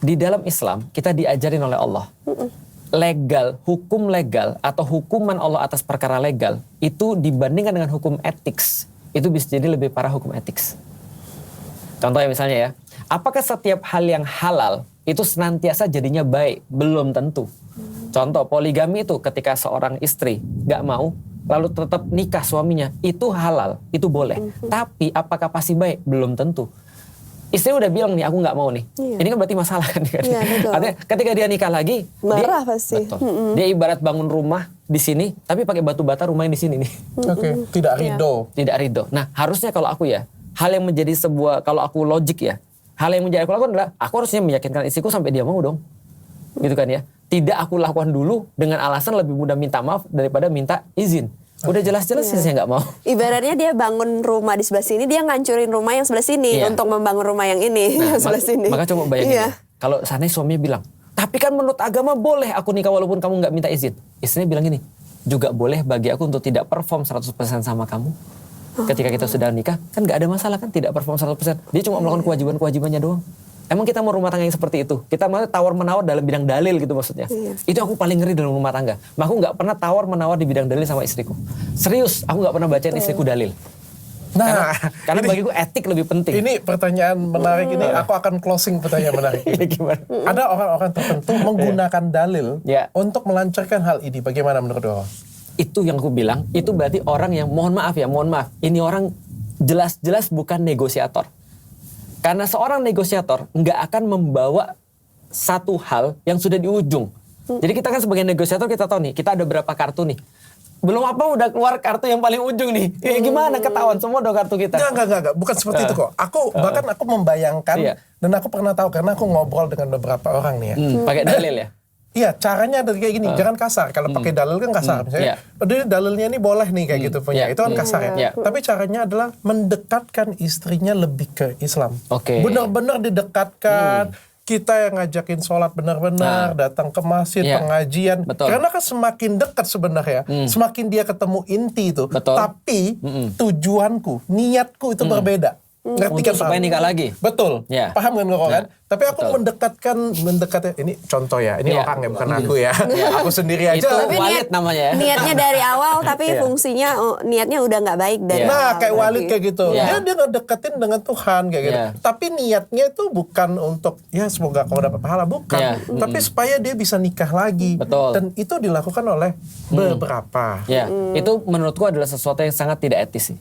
di dalam Islam kita diajarin oleh Allah. Legal, hukum legal atau hukuman Allah atas perkara legal itu dibandingkan dengan hukum etik, itu bisa jadi lebih parah hukum etik. Contohnya misalnya ya, apakah setiap hal yang halal itu senantiasa jadinya baik? Belum tentu. Contoh poligami itu ketika seorang istri gak mau lalu tetap nikah suaminya, itu halal, itu boleh. Tapi apakah pasti baik? Belum tentu. Istri udah bilang nih, aku nggak mau nih. Iya. Ini kan berarti masalah kan? Iya, artinya ketika dia nikah lagi, marah pasti. Dia ibarat bangun rumah di sini, tapi pakai batu bata rumahnya di sini nih. Oke, tidak ridho. Tidak ridho. Nah, harusnya kalau aku ya, hal yang menjadi sebuah, kalau aku logik ya, hal yang menjadi aku lakukan adalah, aku harusnya meyakinkan istriku sampai dia mau dong. Gitu kan ya. Tidak aku lakukan dulu dengan alasan lebih mudah minta maaf daripada minta izin. Udah jelas-jelas sih saya nggak mau. Ibaratnya dia bangun rumah di sebelah sini, dia ngancurin rumah yang sebelah sini untuk membangun rumah yang ini, yang sebelah sini. Maka coba bayangin ya, kalau sana suaminya bilang, tapi kan menurut agama boleh aku nikah walaupun kamu nggak minta izin. Istrinya bilang gini, juga boleh bagi aku untuk tidak perform 100% sama kamu. Ketika kita sudah nikah, kan nggak ada masalah kan tidak perform 100%. Dia cuma melakukan kewajiban-kewajibannya doang. Emang kita mau rumah tangga yang seperti itu? Kita mau tawar-menawar dalam bidang dalil gitu maksudnya. Itu aku paling ngeri dalam rumah tangga. Aku nggak pernah tawar-menawar di bidang dalil sama istriku. Serius, aku nggak pernah bacain istriku dalil. Nah, karena bagiku etik lebih penting. Ini pertanyaan menarik ini, aku akan closing pertanyaan menarik ini. Gimana? Ada orang-orang tertentu menggunakan dalil untuk melancarkan hal ini. Bagaimana menurut Bapak? Itu yang aku bilang, itu berarti orang yang mohon maaf. Ini orang jelas-jelas bukan negosiator. Karena seorang negosiator nggak akan membawa satu hal yang sudah di ujung. Jadi kita kan sebagai negosiator kita tahu nih, kita ada berapa kartu nih. Belum apa udah keluar kartu yang paling ujung nih. Gimana ketahuan semua udah kartu kita. Enggak. Bukan seperti itu kok. Bahkan aku membayangkan dan aku pernah tahu karena aku ngobrol dengan beberapa orang nih ya. Pakai dalil ya? Iya, caranya ada kayak gini, jangan kasar. Kalau pakai dalil kan kasar. Misalnya, dalilnya ini boleh nih kayak gitu punya. Itu kan kasar ya. Tapi caranya adalah mendekatkan istrinya lebih ke Islam. Benar-benar didekatkan. Kita yang ngajakin sholat benar-benar, datang ke masjid, pengajian. Karena kan semakin dekat sebenarnya, semakin dia ketemu inti itu. Tapi tujuanku, niatku itu berbeda. Ngerti kan supaya nikah lagi. Betul. Paham kan kok kan? Tapi aku mendekatnya ini contoh ya. Ini orang ya, bukan aku ya. Aku sendiri aja. Itu Walid namanya ya. Niatnya dari awal tapi fungsinya niatnya udah nggak baik dari Nah, kayak Walid kayak gitu. Dia ngedeketin dengan Tuhan kayak gitu. Tapi niatnya itu bukan untuk ya semoga kamu dapat pahala, bukan. Tapi supaya dia bisa nikah lagi. Dan itu dilakukan oleh beberapa. Itu menurutku adalah sesuatu yang sangat tidak etis sih.